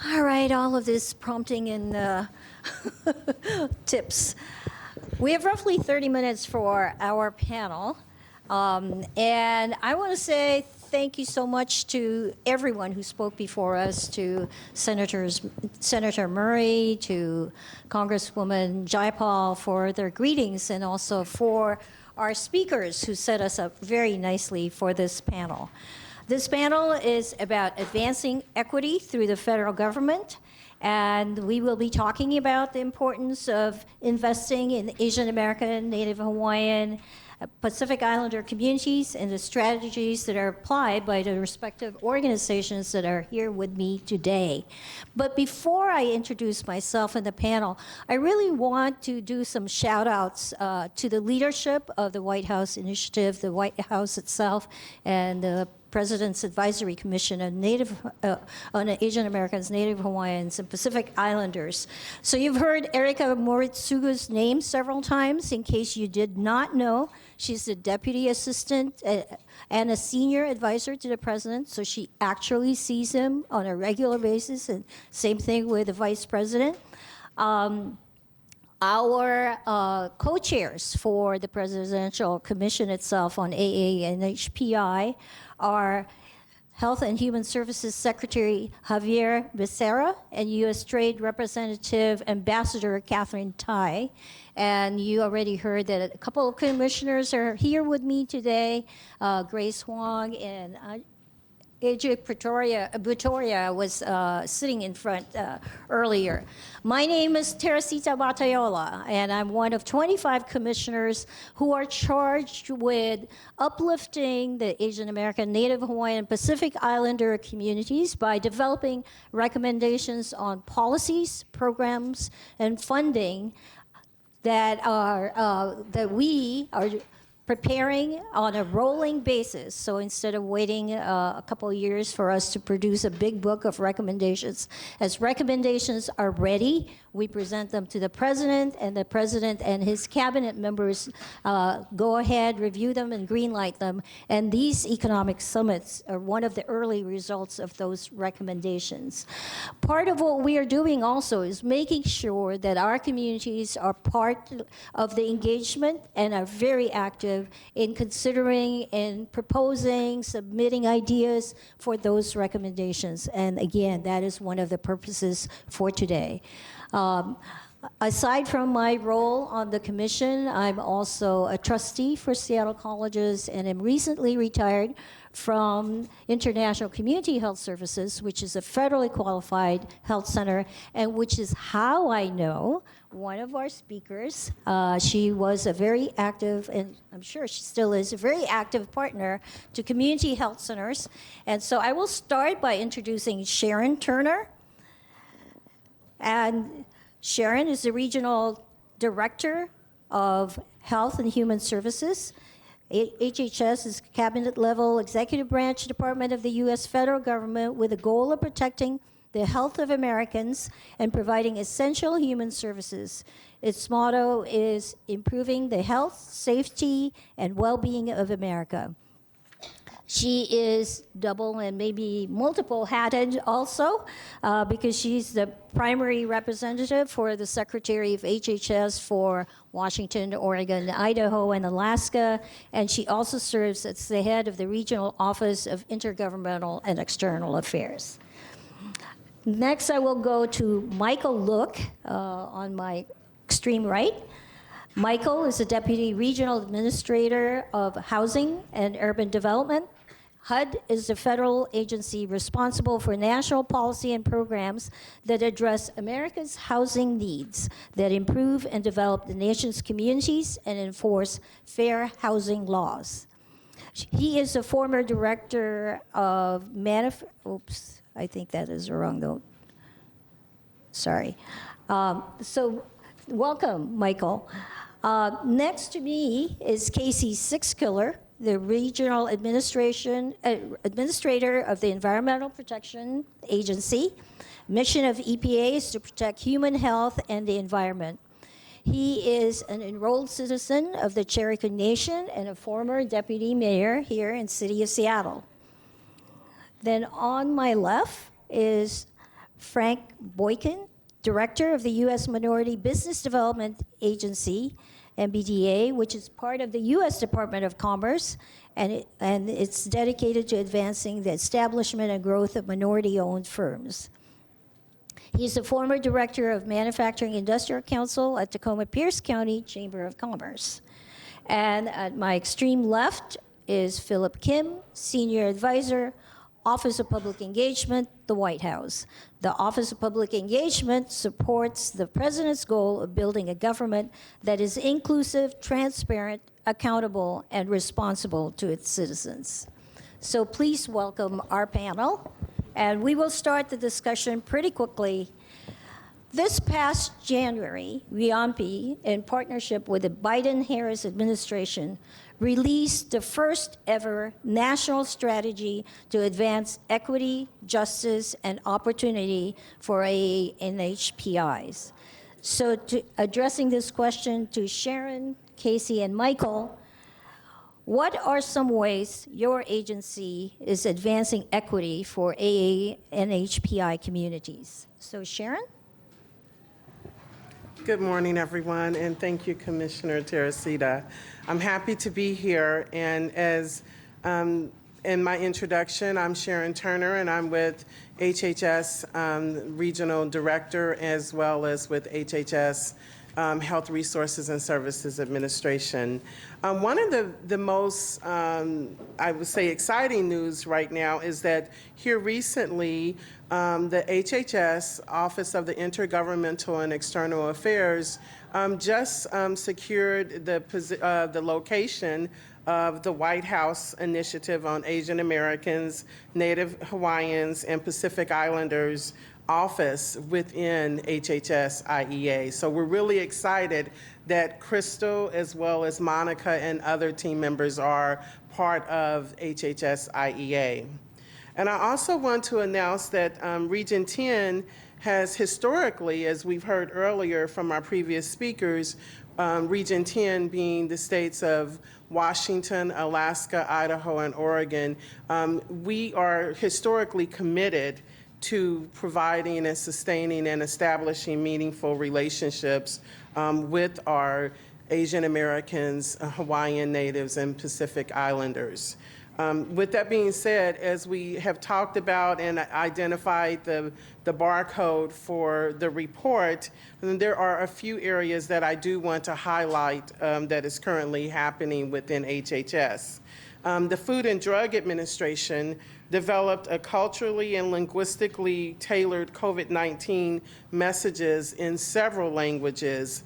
All right, all of this prompting and tips. We have roughly 30 minutes for our panel. And I want to say thank you so much to everyone who spoke before us, to Senator Murray, to Congresswoman Jayapal for their greetings, and also for our speakers who set us up very nicely for this panel. This panel is about advancing equity through the federal government, and we will be talking about the importance of investing in Asian American, Native Hawaiian, Pacific Islander communities and the strategies that are applied by the respective organizations that are here with me today. But before I introduce myself and the panel, I really want to do some shout outs to the leadership of the White House Initiative, the White House itself, and the President's Advisory Commission on Asian Americans, Native Hawaiians, and Pacific Islanders. So you've heard Erika Moritsugu's name several times. In case you did not know, she's the Deputy Assistant and a Senior Advisor to the President, so she actually sees him on a regular basis, and same thing with the Vice President. Our co-chairs for the Presidential Commission itself on AANHPI are Health and Human Services Secretary Javier Becerra and U.S. Trade Representative Ambassador Catherine Tai. And you already heard that a couple of commissioners are here with me today, Grace Huang and AJ Pretoria was sitting in front earlier. My name is Teresita Batayola, and I'm one of 25 commissioners who are charged with uplifting the Asian American, Native Hawaiian, Pacific Islander communities by developing recommendations on policies, programs, and funding that we are preparing on a rolling basis. So instead of waiting a couple of years for us to produce a big book of recommendations, as recommendations are ready, we present them to the President, and the President and his cabinet members go ahead, review them, and greenlight them. And these economic summits are one of the early results of those recommendations. Part of what we are doing also is making sure that our communities are part of the engagement and are very active in considering and proposing, submitting ideas for those recommendations. And again, that is one of the purposes for today. Aside from my role on the commission, I'm also a trustee for Seattle Colleges and am recently retired from International Community Health Services, which is a federally qualified health center, and which is how I know one of our speakers. She was a very active, and I'm sure she still is, a very active partner to community health centers. And so I will start by introducing Sharon Turner. And Sharon is the Regional Director of Health and Human Services. HHS is cabinet-level executive branch department of the U.S. federal government with the goal of protecting the health of Americans and providing essential human services. Its motto is improving the health, safety, and well-being of America. She is double and maybe multiple-hatted also because she's the primary representative for the Secretary of HHS for Washington, Oregon, Idaho, and Alaska, and she also serves as the head of the Regional Office of Intergovernmental and External Affairs. Next, I will go to Michael Look on my extreme right. Michael is the Deputy Regional Administrator of Housing and Urban Development. HUD is the federal agency responsible for national policy and programs that address America's housing needs, that improve and develop the nation's communities and enforce fair housing laws. He is a former director of oops, I think that is the wrong note. Sorry. So welcome, Michael. Next to me is Casey Sixkiller, the Regional Administrator of the Environmental Protection Agency. Mission of EPA is to protect human health and the environment. He is an enrolled citizen of the Cherokee Nation and a former deputy mayor here in the city of Seattle. Then on my left is Frank Boykin, Director of the U.S. Minority Business Development Agency, MBDA, which is part of the U.S. Department of Commerce, and it's dedicated to advancing the establishment and growth of minority-owned firms. He's the former Director of Manufacturing Industrial Council at Tacoma-Pierce County Chamber of Commerce. And at my extreme left is Philip Kim, Senior Advisor, Office of Public Engagement, the White House. The Office of Public Engagement supports the President's goal of building a government that is inclusive, transparent, accountable, and responsible to its citizens. So please welcome our panel, and we will start the discussion pretty quickly. This past January, WHIAANHPI, in partnership with the Biden-Harris administration, released the first ever national strategy to advance equity, justice, and opportunity for AANHPIs. So addressing this question to Sharon, Casey, and Michael, what are some ways your agency is advancing equity for AANHPI communities? So Sharon? Good morning, everyone, and thank you, Commissioner Teresita. I'm happy to be here, and as in my introduction, I'm Sharon Turner, and I'm with HHS Regional Director, as well as with HHS Health Resources and Services Administration. One of the most, I would say, exciting news right now is that here recently, the HHS Office of the Intergovernmental and External Affairs just secured the location of the White House Initiative on Asian Americans, Native Hawaiians, and Pacific Islanders office within HHS IEA. So we're really excited that Crystal, as well as Monica and other team members, are part of HHS IEA. And I also want to announce that Region 10 has historically, as we've heard earlier from our previous speakers, Region 10 being the states of Washington, Alaska, Idaho, and Oregon, we are historically committed to providing and sustaining and establishing meaningful relationships with our Asian Americans, Hawaiian natives, and Pacific Islanders. With that being said, as we have talked about and identified the barcode for the report, there are a few areas that I do want to highlight that is currently happening within HHS. The Food and Drug Administration developed a culturally and linguistically tailored COVID-19 messages in several languages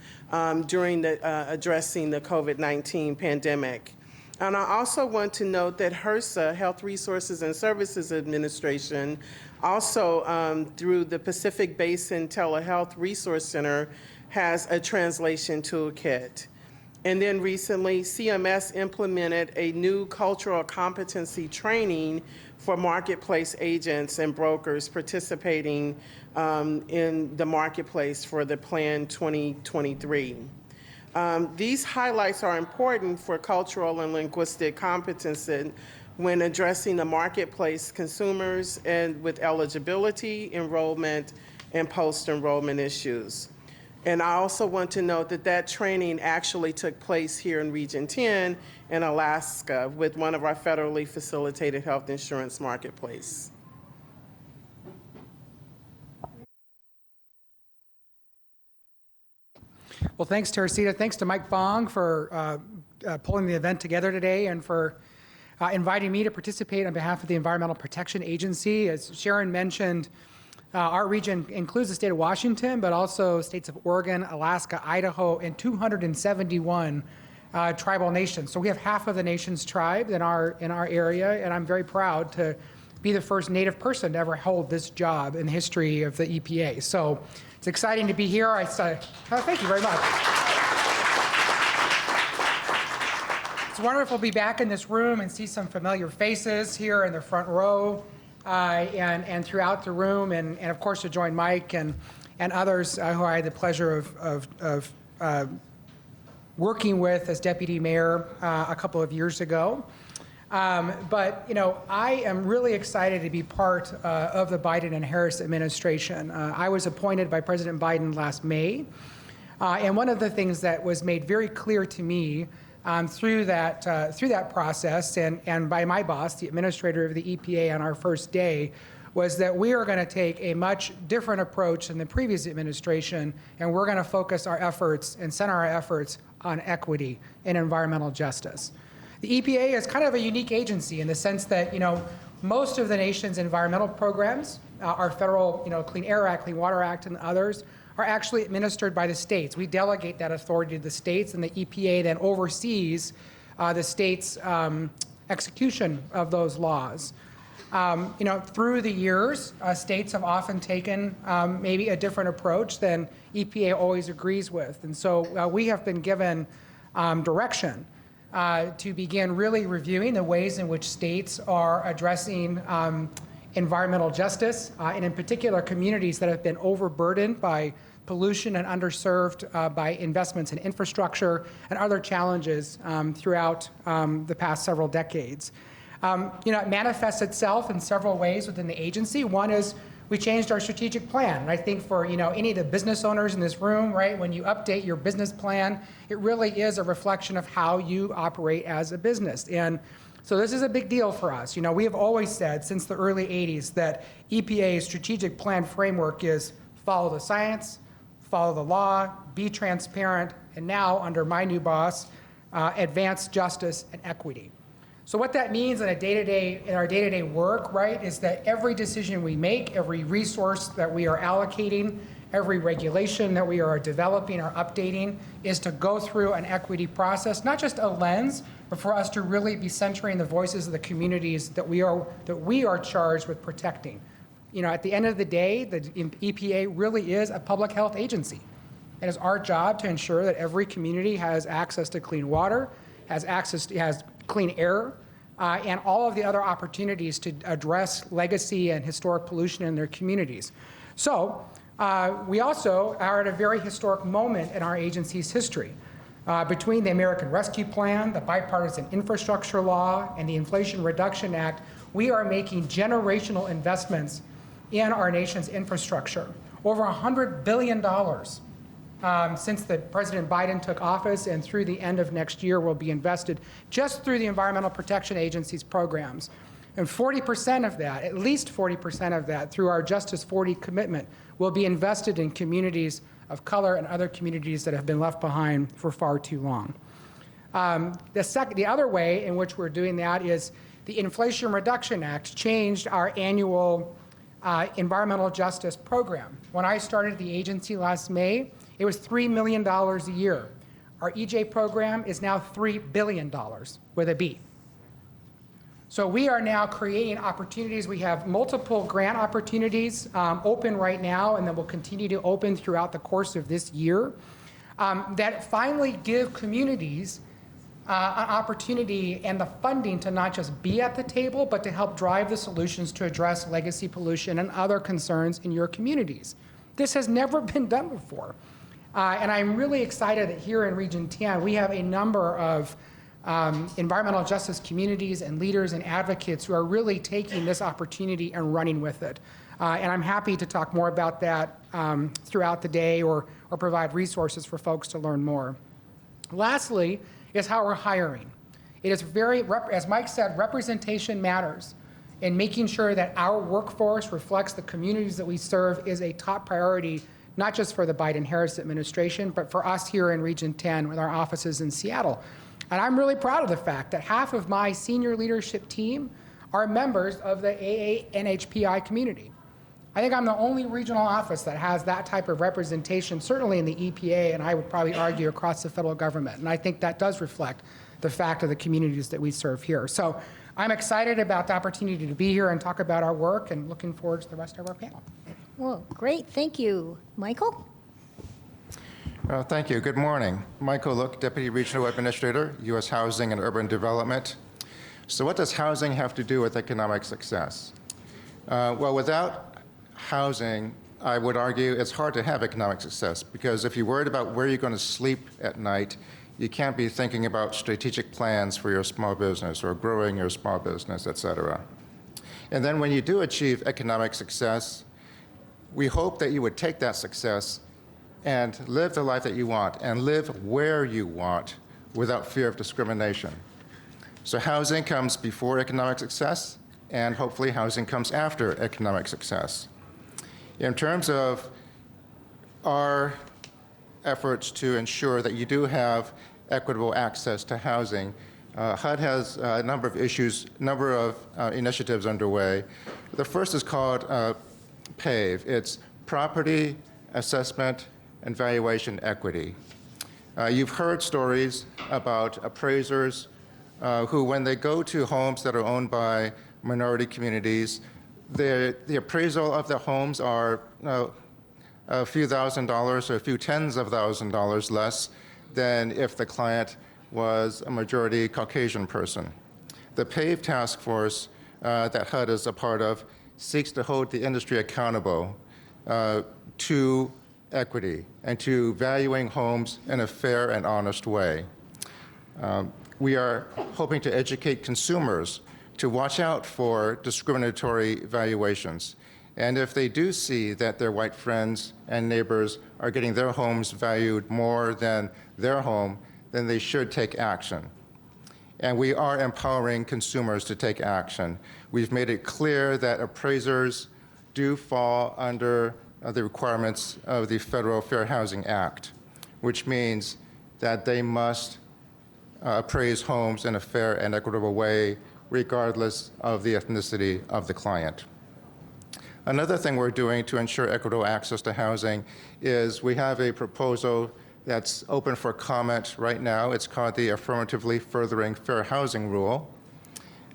during addressing the COVID-19 pandemic. And I also want to note that HRSA, Health Resources and Services Administration, also through the Pacific Basin Telehealth Resource Center, has a translation toolkit. And then recently, CMS implemented a new cultural competency training for marketplace agents and brokers participating in the marketplace for the Plan 2023. These highlights are important for cultural and linguistic competency when addressing the marketplace consumers and with eligibility, enrollment, and post-enrollment issues. And I also want to note that that training actually took place here in Region 10 in Alaska with one of our federally facilitated health insurance marketplace. Well, thanks, Teresita. Thanks to Mike Fong for pulling the event together today and for inviting me to participate on behalf of the Environmental Protection Agency. As Sharon mentioned, our region includes the state of Washington, but also states of Oregon, Alaska, Idaho, and 271 tribal nations. So we have half of the nation's tribes in our area, and I'm very proud to be the first Native person to ever hold this job in the history of the EPA. So it's exciting to be here. I say, thank you very much. It's wonderful to be back in this room and see some familiar faces here in the front row. And throughout the room, and of course to join Mike and others who I had the pleasure of working with as deputy mayor a couple of years ago. But I am really excited to be part of the Biden and Harris administration. I was appointed by President Biden last May, and one of the things that was made very clear to me through that process and by my boss, the administrator of the EPA, on our first day, was that we are going to take a much different approach than the previous administration, and we're going to focus our efforts and center our efforts on equity and environmental justice. The EPA is kind of a unique agency in the sense that, most of the nation's environmental programs, our federal, Clean Air Act, Clean Water Act, and others, are actually administered by the states. We delegate that authority to the states, and the EPA then oversees the states' execution of those laws. Through the years, states have often taken maybe a different approach than EPA always agrees with. And so we have been given direction to begin really reviewing the ways in which states are addressing environmental justice, and in particular communities that have been overburdened by pollution and underserved by investments in infrastructure and other challenges throughout the past several decades. It manifests itself in several ways within the agency. One is we changed our strategic plan. And I think for any of the business owners in this room, right, when you update your business plan, it really is a reflection of how you operate as a business. And so this is a big deal for us. We have always said since the early 80s that EPA's strategic plan framework is follow the science, follow the law, be transparent, and now under my new boss, advance justice and equity. So what that means in our day-to-day work, right, is that every decision we make, every resource that we are allocating, every regulation that we are developing or updating is to go through an equity process, not just a lens, but for us to really be centering the voices of the communities that we are charged with protecting. At the end of the day, the EPA really is a public health agency. It is our job to ensure that every community has access to clean water, has clean air, and all of the other opportunities to address legacy and historic pollution in their communities. So we also are at a very historic moment in our agency's history. Between the American Rescue Plan, the Bipartisan Infrastructure Law, and the Inflation Reduction Act, we are making generational investments in our nation's infrastructure. Over $100 billion since President Biden took office, and through the end of next year will be invested just through the Environmental Protection Agency's programs. And 40% of that, at least 40% of that, through our Justice 40 commitment, will be invested in communities of color and other communities that have been left behind for far too long. The other way in which we're doing that is the Inflation Reduction Act changed our annual environmental justice program. When I started the agency last May, it was $3 million a year. Our EJ program is now $3 billion with a B. So we are now creating opportunities. We have multiple grant opportunities open right now, and then we'll continue to open throughout the course of this year that finally give communities an opportunity and the funding to not just be at the table, but to help drive the solutions to address legacy pollution and other concerns in your communities. This has never been done before. And I'm really excited that here in Region 10, we have a number of environmental justice communities and leaders and advocates who are really taking this opportunity and running with it. And I'm happy to talk more about that throughout the day or provide resources for folks to learn more. Lastly is how we're hiring. It is as Mike said, representation matters. And making sure that our workforce reflects the communities that we serve is a top priority, not just for the Biden-Harris administration, but for us here in Region 10 with our offices in Seattle. And I'm really proud of the fact that half of my senior leadership team are members of the AANHPI community. I think I'm the only regional office that has that type of representation, certainly in the EPA, and I would probably argue across the federal government. And I think that does reflect the fact of the communities that we serve here. So I'm excited about the opportunity to be here and talk about our work, and looking forward to the rest of our panel. Well, great. Thank you. Michael? Thank you. Good morning. Michael Look, Deputy Regional Administrator, U.S. Housing and Urban Development. So what does housing have to do with economic success? Well, without housing, I would argue it's hard to have economic success, because if you're worried about where you're going to sleep at night you can't be thinking about strategic plans for your small business or growing your small business, et cetera. And then when you do achieve economic success, we hope that you would take that success and live the life that you want and live where you want without fear of discrimination. So housing comes before economic success, and hopefully housing comes after economic success. In terms of our efforts to ensure that you do have equitable access to housing, HUD has a number of initiatives underway. The first is called PAVE. It's Property Assessment and Valuation Equity. You've heard stories about appraisers who, when they go to homes that are owned by minority communities, the appraisal of the homes are a few $1,000s or a few tens of $1,000s less than if the client was a majority Caucasian person. The PAVE task force that HUD is a part of seeks to hold the industry accountable to equity and to valuing homes in a fair and honest way. We are hoping to educate consumers to watch out for discriminatory valuations. And if they do see that their white friends and neighbors are getting their homes valued more than their home, then they should take action. And we are empowering consumers to take action. We've made it clear that appraisers do fall under the requirements of the Federal Fair Housing Act, which means that they must appraise homes in a fair and equitable way, regardless of the ethnicity of the client. Another thing we're doing to ensure equitable access to housing is we have a proposal that's open for comment right now. It's called the Affirmatively Furthering Fair Housing Rule.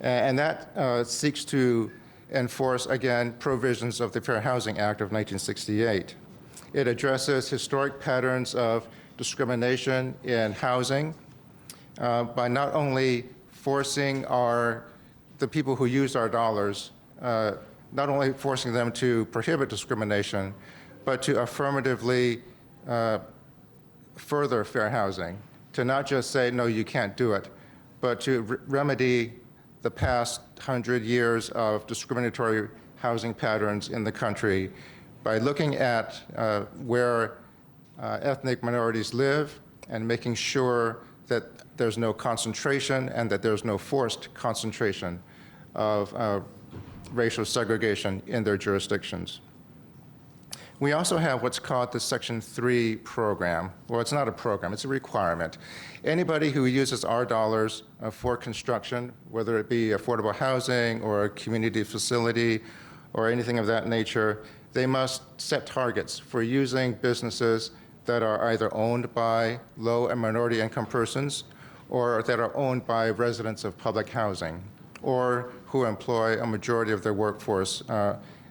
And that seeks to enforce, again, provisions of the Fair Housing Act of 1968. It addresses historic patterns of discrimination in housing by not only forcing the people who use our dollars, not only forcing them to prohibit discrimination, but to affirmatively further fair housing, to not just say, no, you can't do it, but to remedy the past 100 years of discriminatory housing patterns in the country by looking at where ethnic minorities live and making sure that there's no concentration and that there's no forced concentration of racial segregation in their jurisdictions. We also have what's called the Section 3 program. Well, it's not a program, it's a requirement. Anybody who uses our dollars for construction, whether it be affordable housing or a community facility or anything of that nature, they must set targets for using businesses that are either owned by low and minority income persons or that are owned by residents of public housing or who employ a majority of their workforce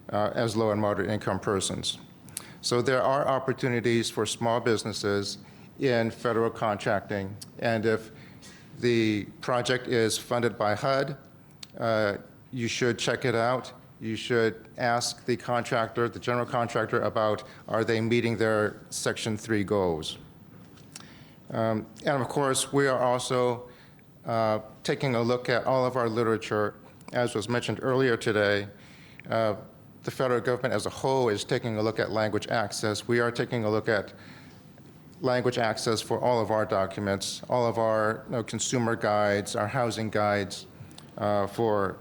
as low and moderate income persons. So there are opportunities for small businesses in federal contracting, and if the project is funded by HUD, you should check it out. You should ask the contractor, the general contractor, about are they meeting their Section 3 goals. And of course, we are also taking a look at all of our literature. As was mentioned earlier today, the federal government as a whole is taking a look at language access. We are taking a look at language access for all of our documents, all of our consumer guides, our housing guides for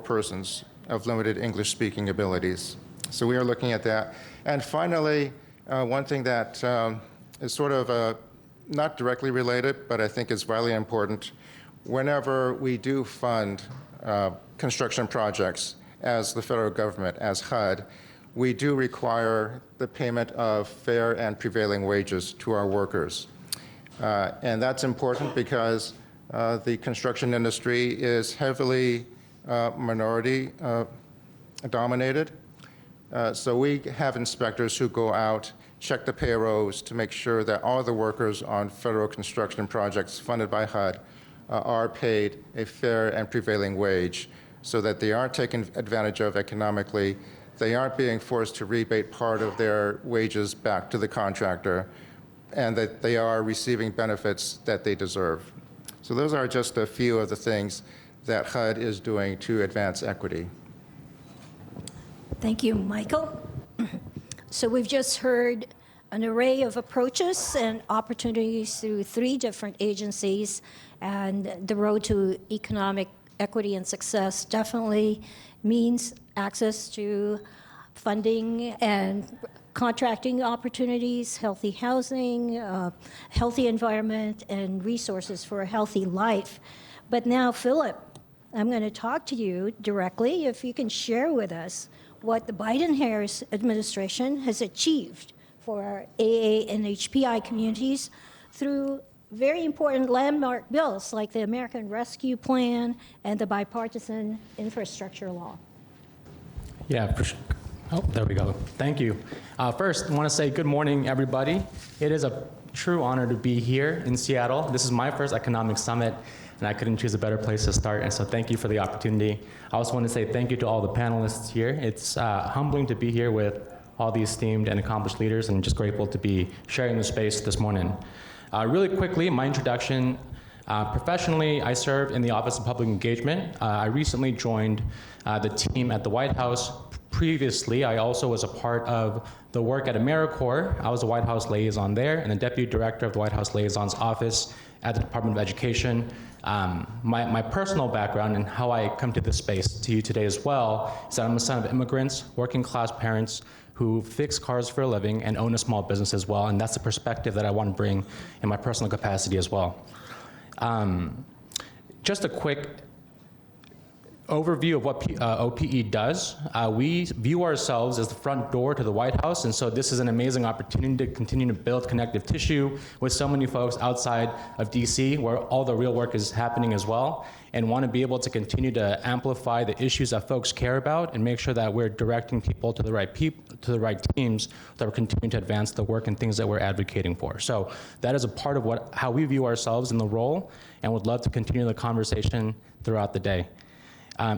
persons of limited English-speaking abilities. So we are looking at that. And finally, one thing that is sort of not directly related, but I think is vitally important, whenever we do fund construction projects as the federal government, as HUD, we do require the payment of fair and prevailing wages to our workers. And that's important because the construction industry is heavily minority dominated. So we have inspectors who go out, check the payrolls to make sure that all the workers on federal construction projects funded by HUD are paid a fair and prevailing wage so that they aren't taken advantage of economically. They aren't being forced to rebate part of their wages back to the contractor, and that they are receiving benefits that they deserve. So those are just a few of the things that HUD is doing to advance equity. Thank you, Michael. So we've just heard an array of approaches and opportunities through 3 different agencies, and the road to economic equity and success definitely means access to funding and contracting opportunities, healthy housing, healthy environment, and resources for a healthy life. But now, Philip, I'm going to talk to you directly. If you can share with us what the Biden-Harris administration has achieved for our AANHPI communities through very important landmark bills like the American Rescue Plan and the bipartisan infrastructure law. Yeah, for sure. Oh, there we go. Thank you. First, I want to say good morning, everybody. It is a true honor to be here in Seattle. This is my first economic summit, and I couldn't choose a better place to start, and so thank you for the opportunity. I also want to say thank you to all the panelists here. It's humbling to be here with all these esteemed and accomplished leaders, and just grateful to be sharing the space this morning. Really quickly, my introduction. Professionally, I serve in the Office of Public Engagement. I recently joined the team at the White House. Previously, I also was a part of the work at AmeriCorps. I was a White House liaison there and the Deputy Director of the White House Liaison's Office at the Department of Education. My personal background and how I come to this space to you today as well is that I'm a son of immigrants, working class parents who fix cars for a living and own a small business as well, and that's the perspective that I want to bring in my personal capacity as well. Just a quick overview of what OPE does. We view ourselves as the front door to the White House, and so this is an amazing opportunity to continue to build connective tissue with so many folks outside of DC, where all the real work is happening as well, and want to be able to continue to amplify the issues that folks care about and make sure that we're directing people to the right teams that are continuing to advance the work and things that we're advocating for. So that is a part of how we view ourselves in the role, and would love to continue the conversation throughout the day.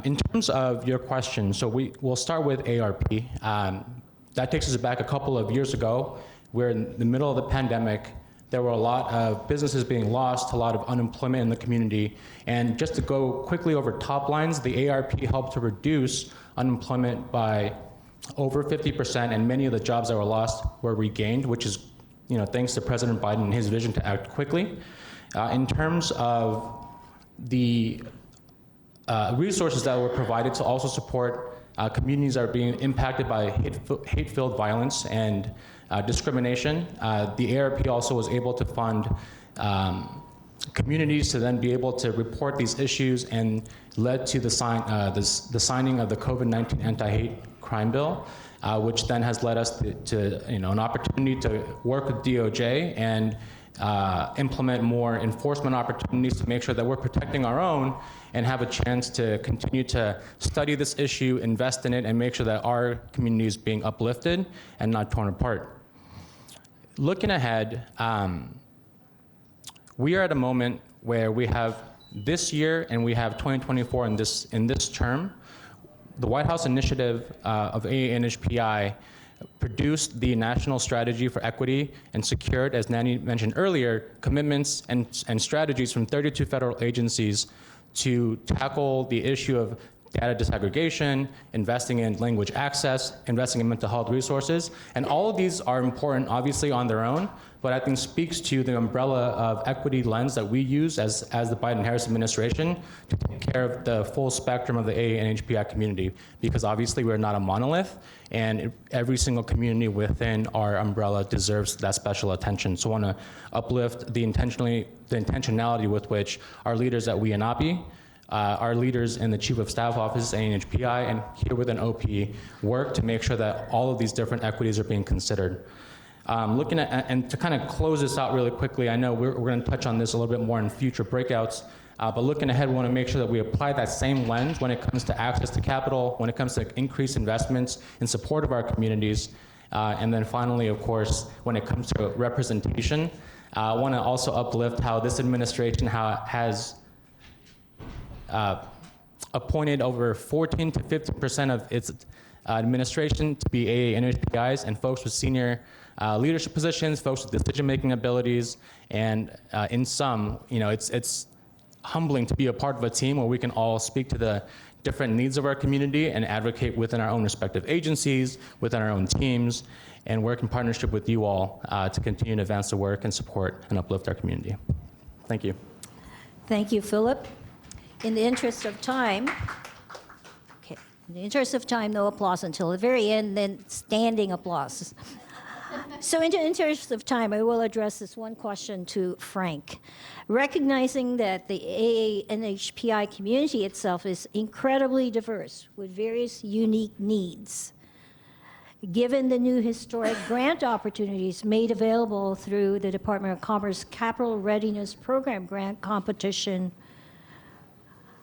In terms of your question, so we'll start with ARP. That takes us back a couple of years ago. We're in the middle of the pandemic. There were a lot of businesses being lost, a lot of unemployment in the community. And just to go quickly over top lines, the ARP helped to reduce unemployment by over 50%, and many of the jobs that were lost were regained, which is, thanks to President Biden and his vision to act quickly. In terms of the resources that were provided to also support communities that are being impacted by hate-filled violence and discrimination. The ARP also was able to fund communities to then be able to report these issues, and led to the signing of the COVID-19 anti-hate crime bill, which then has led us to an opportunity to work with DOJ and implement more enforcement opportunities to make sure that we're protecting our own and have a chance to continue to study this issue, invest in it, and make sure that our community is being uplifted and not torn apart. Looking ahead, we are at a moment where we have this year and we have 2024 in this term. The White House initiative of AANHPI produced the National Strategy for Equity and secured, as Nanny mentioned earlier, commitments and strategies from 32 federal agencies to tackle the issue of data disaggregation, investing in language access, investing in mental health resources. And all of these are important, obviously, on their own, but I think speaks to the umbrella of equity lens that we use as the Biden-Harris administration to take care of the full spectrum of the AANHPI community, because obviously we're not a monolith, and every single community within our umbrella deserves that special attention. So I want to uplift the intentionality with which our leaders at WHIAANHPI, our leaders in the Chief of Staff Office, AANHPI, and here within OP work to make sure that all of these different equities are being considered. Looking at, and to kind of close this out really quickly, I know we're going to touch on this a little bit more in future breakouts, but looking ahead, we want to make sure that we apply that same lens when it comes to access to capital, when it comes to increased investments in support of our communities, and then finally, of course, when it comes to representation, I want to also uplift how this administration has appointed over 14 to 50% of its administration to be AANHPIs and folks with senior leadership positions, folks with decision-making abilities, and in sum, it's humbling to be a part of a team where we can all speak to the different needs of our community and advocate within our own respective agencies, within our own teams, and work in partnership with you all to continue to advance the work and support and uplift our community. Thank you. Thank you, Philip. In the interest of time, no applause until the very end, then standing applause. So in the interest of time, I will address this one question to Frank. Recognizing that the AANHPI community itself is incredibly diverse with various unique needs, given the new historic grant opportunities made available through the Department of Commerce Capital Readiness Program grant competition,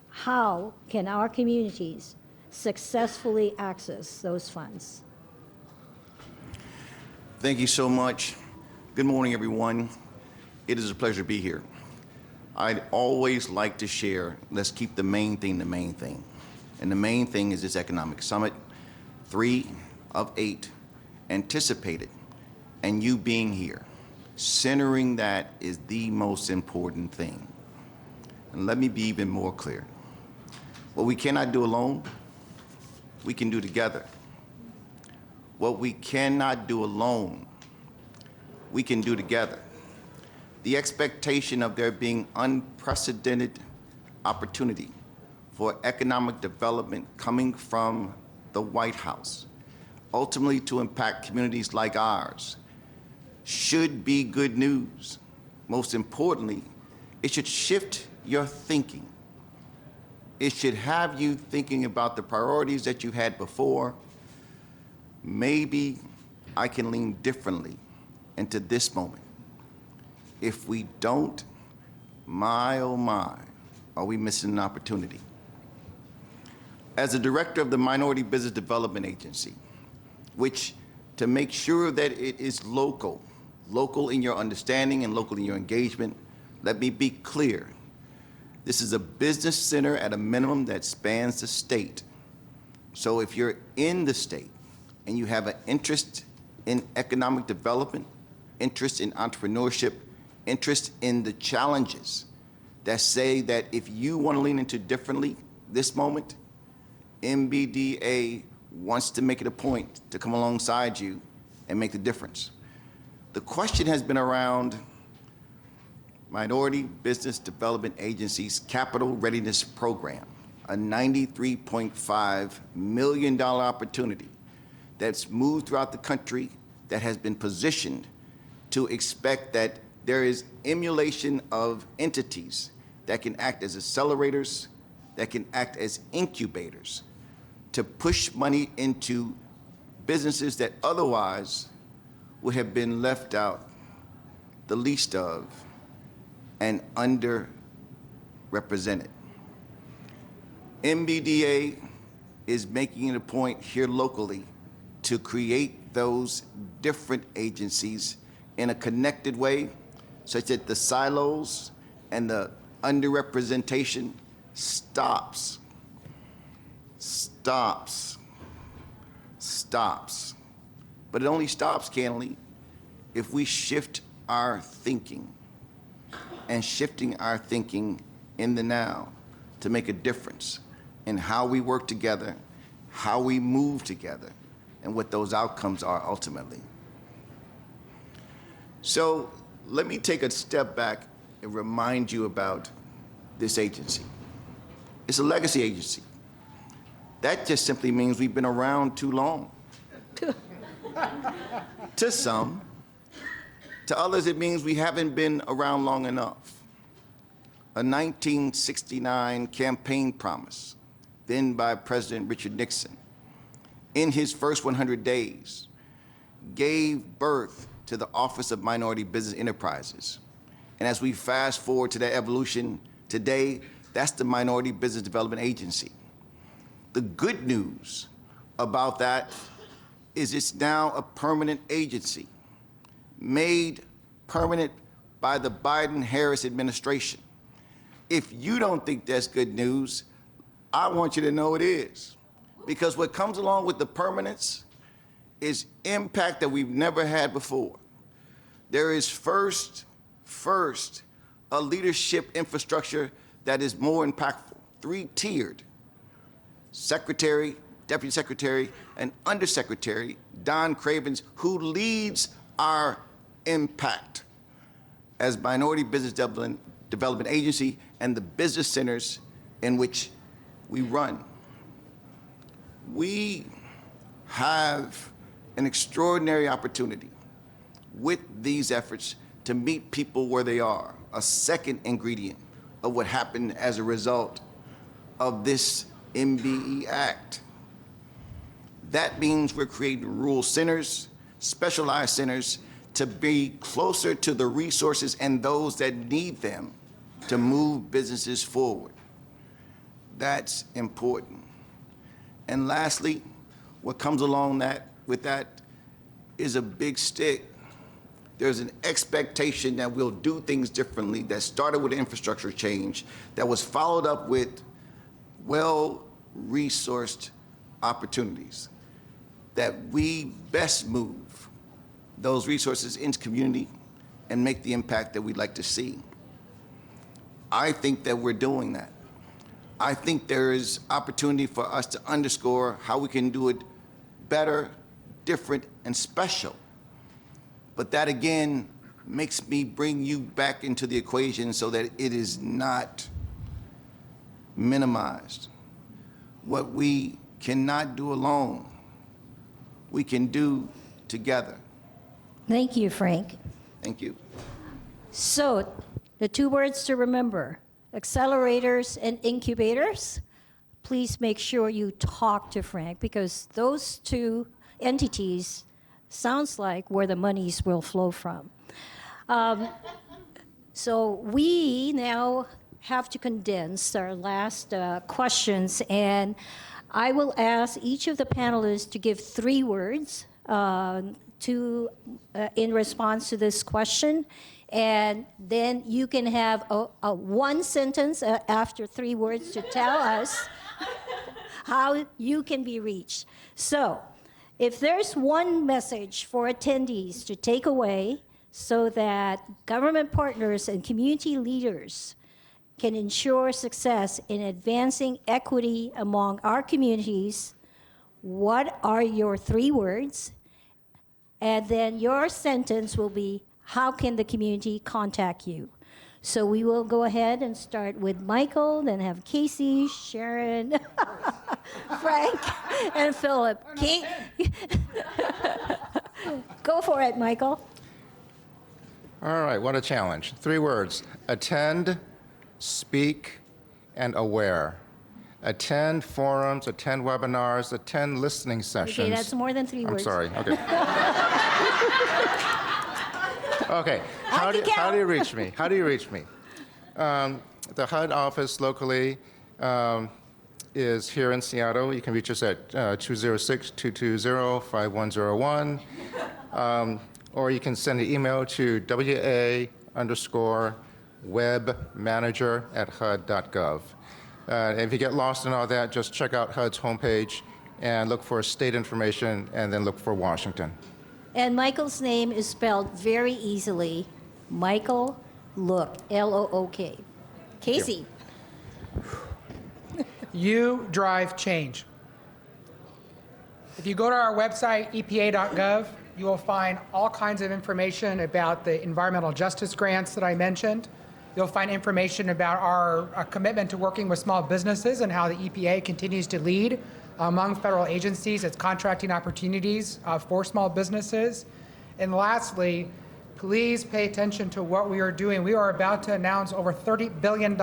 how can our communities successfully access those funds? Thank you so much. Good morning, everyone. It is a pleasure to be here. I'd always like to share, let's keep the main thing the main thing. And the main thing is this economic summit, 3 of 8, anticipated, and you being here. Centering that is the most important thing. And let me be even more clear. What we cannot do alone, we can do together. What we cannot do alone, we can do together. The expectation of there being unprecedented opportunity for economic development coming from the White House, ultimately to impact communities like ours, should be good news. Most importantly, it should shift your thinking. It should have you thinking about the priorities that you had before. Maybe I can lean differently into this moment. If we don't, my oh my, are we missing an opportunity? As the director of the Minority Business Development Agency, which to make sure that it is local in your understanding and local in your engagement, let me be clear. This is a business center at a minimum that spans the state. So if you're in the state, and you have an interest in economic development, interest in entrepreneurship, interest in the challenges that say that if you want to lean into differently this moment, MBDA wants to make it a point to come alongside you and make the difference. The question has been around Minority Business Development Agency's Capital Readiness Program, a $93.5 million opportunity that's moved throughout the country, that has been positioned to expect that there is emulation of entities that can act as accelerators, that can act as incubators to push money into businesses that otherwise would have been left out, the least of, and underrepresented. MBDA is making it a point here locally to create those different agencies in a connected way, such that the silos and the underrepresentation stops. But it only stops, candidly, if we shift our thinking, and shifting our thinking in the now to make a difference in how we work together, how we move together, and what those outcomes are ultimately. So let me take a step back and remind you about this agency. It's a legacy agency. That just simply means we've been around too long. To some. To others, it means we haven't been around long enough. A 1969 campaign promise, then by President Richard Nixon, in his first 100 days, gave birth to the Office of Minority Business Enterprises. And as we fast forward to that evolution, today, that's the Minority Business Development Agency. The good news about that is it's now a permanent agency, made permanent by the Biden-Harris administration. If you don't think that's good news, I want you to know it is. Because what comes along with the permanence is impact that we've never had before. There is first, a leadership infrastructure that is more impactful, 3-tiered. Secretary, Deputy Secretary, and Undersecretary, Don Cravens, who leads our impact as Minority Business Development Agency and the business centers in which we run. We have an extraordinary opportunity with these efforts to meet people where they are, a second ingredient of what happened as a result of this MBE Act. That means we're creating rural centers, specialized centers, to be closer to the resources and those that need them to move businesses forward. That's important. And lastly, what comes along with that is a big stick. There's an expectation that we'll do things differently that started with infrastructure change that was followed up with well-resourced opportunities, that we best move those resources into community and make the impact that we'd like to see. I think that we're doing that. I think there is opportunity for us to underscore how we can do it better, different, and special. But that, again, makes me bring you back into the equation so that it is not minimized. What we cannot do alone, we can do together. Thank you, Frank. Thank you. So, the 2 words to remember, accelerators and incubators. Please make sure you talk to Frank, because those 2 entities sounds like where the monies will flow from. So we now have to condense our last questions, and I will ask each of the panelists to give 3 words in response to this question, and then you can have a 1 sentence after 3 words to tell us how you can be reached. So, if there's one message for attendees to take away so that government partners and community leaders can ensure success in advancing equity among our communities, what are your 3 words? And then your sentence will be, how can the community contact you? So we will go ahead and start with Michael, then have Casey, Sharon, Frank, and Philip. Go for it, Michael. All right, what a challenge. 3 words: attend, speak, and aware. Attend forums, attend webinars, attend listening sessions. Okay, that's more than 3 words. I'm sorry, okay. Okay, how do you reach me? How do you reach me? The HUD office locally is here in Seattle. You can reach us at 206-220-5101. Or you can send an email to WA_webmanager@HUD.gov. If you get lost in all that, just check out HUD's homepage and look for state information, and then look for Washington. And Michael's name is spelled very easily. Michael Look, L-O-O-K. Casey. You drive change. If you go to our website, EPA.gov, you will find all kinds of information about the environmental justice grants that I mentioned. You'll find information about our commitment to working with small businesses and how the EPA continues to lead among federal agencies its contracting opportunities for small businesses. And lastly, please pay attention to what we are doing. We are about to announce over $30 billion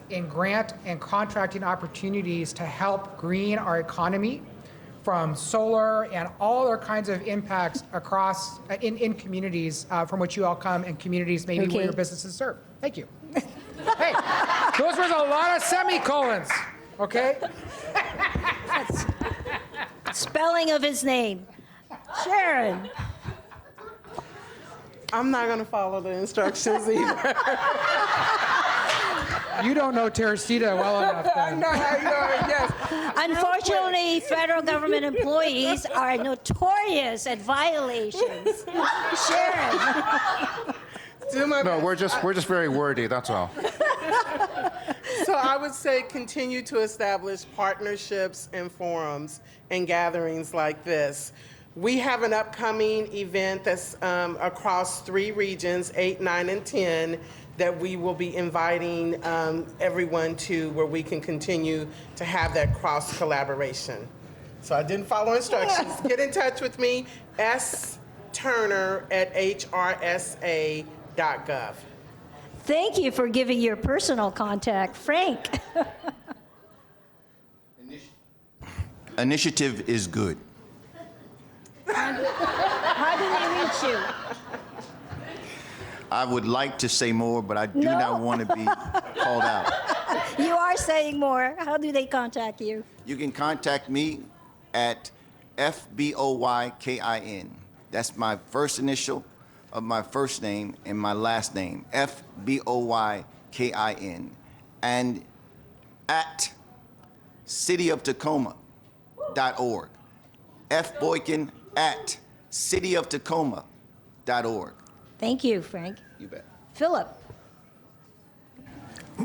in grant and contracting opportunities to help green our economy, from solar and all other kinds of impacts across in communities from which you all come, and communities maybe where your businesses serve. Thank you. Hey, those were a lot of semicolons, okay? Spelling of his name. Sharon. I'm not going to follow the instructions either. You don't know Teresita well enough then. No, yes. Unfortunately, federal government employees are notorious at violations. Sharon. Do my No, best. we're just very wordy, that's all. So I would say continue to establish partnerships and forums and gatherings like this. We have an upcoming event that's across 3 regions, 8, 9, and 10, that we will be inviting everyone to, where we can continue to have that cross collaboration. So I didn't follow instructions. Get in touch with me, sturner@hrsa.gov. Thank you for giving your personal contact, Frank. Initiative is good. How do they reach you? I would like to say more, but I do No. not want to be called out. You are saying more. How do they contact you? You can contact me at FBOYKIN. That's my first initial of my first name and my last name, FBOYKIN. And at cityoftacoma.org. Boykin at cityoftacoma.org. Thank you, Frank. You bet. Philip.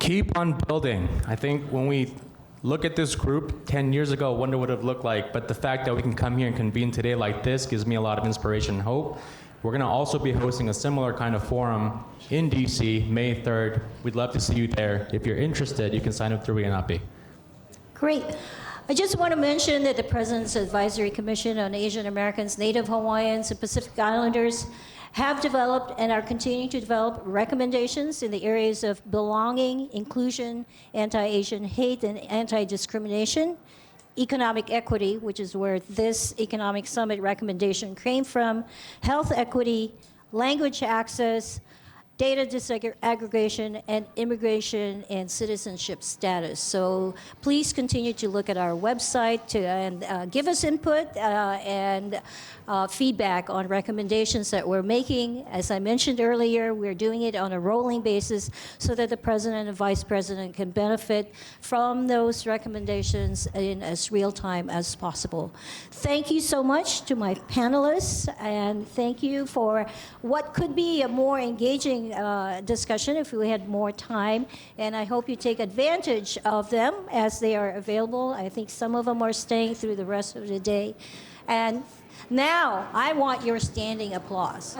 Keep on building. I think when we look at this group 10 years ago, wonder what it would look like. But the fact that we can come here and convene today like this gives me a lot of inspiration and hope. We're going to also be hosting a similar kind of forum in DC, May 3rd. We'd love to see you there. If you're interested, you can sign up through WHIAANHPI. Great. I just want to mention that the President's Advisory Commission on Asian Americans, Native Hawaiians, and Pacific Islanders have developed and are continuing to develop recommendations in the areas of belonging, inclusion, anti-Asian hate, and anti-discrimination, economic equity, which is where this economic summit recommendation came from, health equity, language access, data disaggregation, and immigration and citizenship status. So please continue to look at our website and give us input and feedback on recommendations that we're making. As I mentioned earlier, we're doing it on a rolling basis so that the President and Vice President can benefit from those recommendations in as real time as possible. Thank you so much to my panelists, and thank you for what could be a more engaging discussion if we had more time, and I hope you take advantage of them as they are available. I think some of them are staying through the rest of the day. And now I want your standing applause.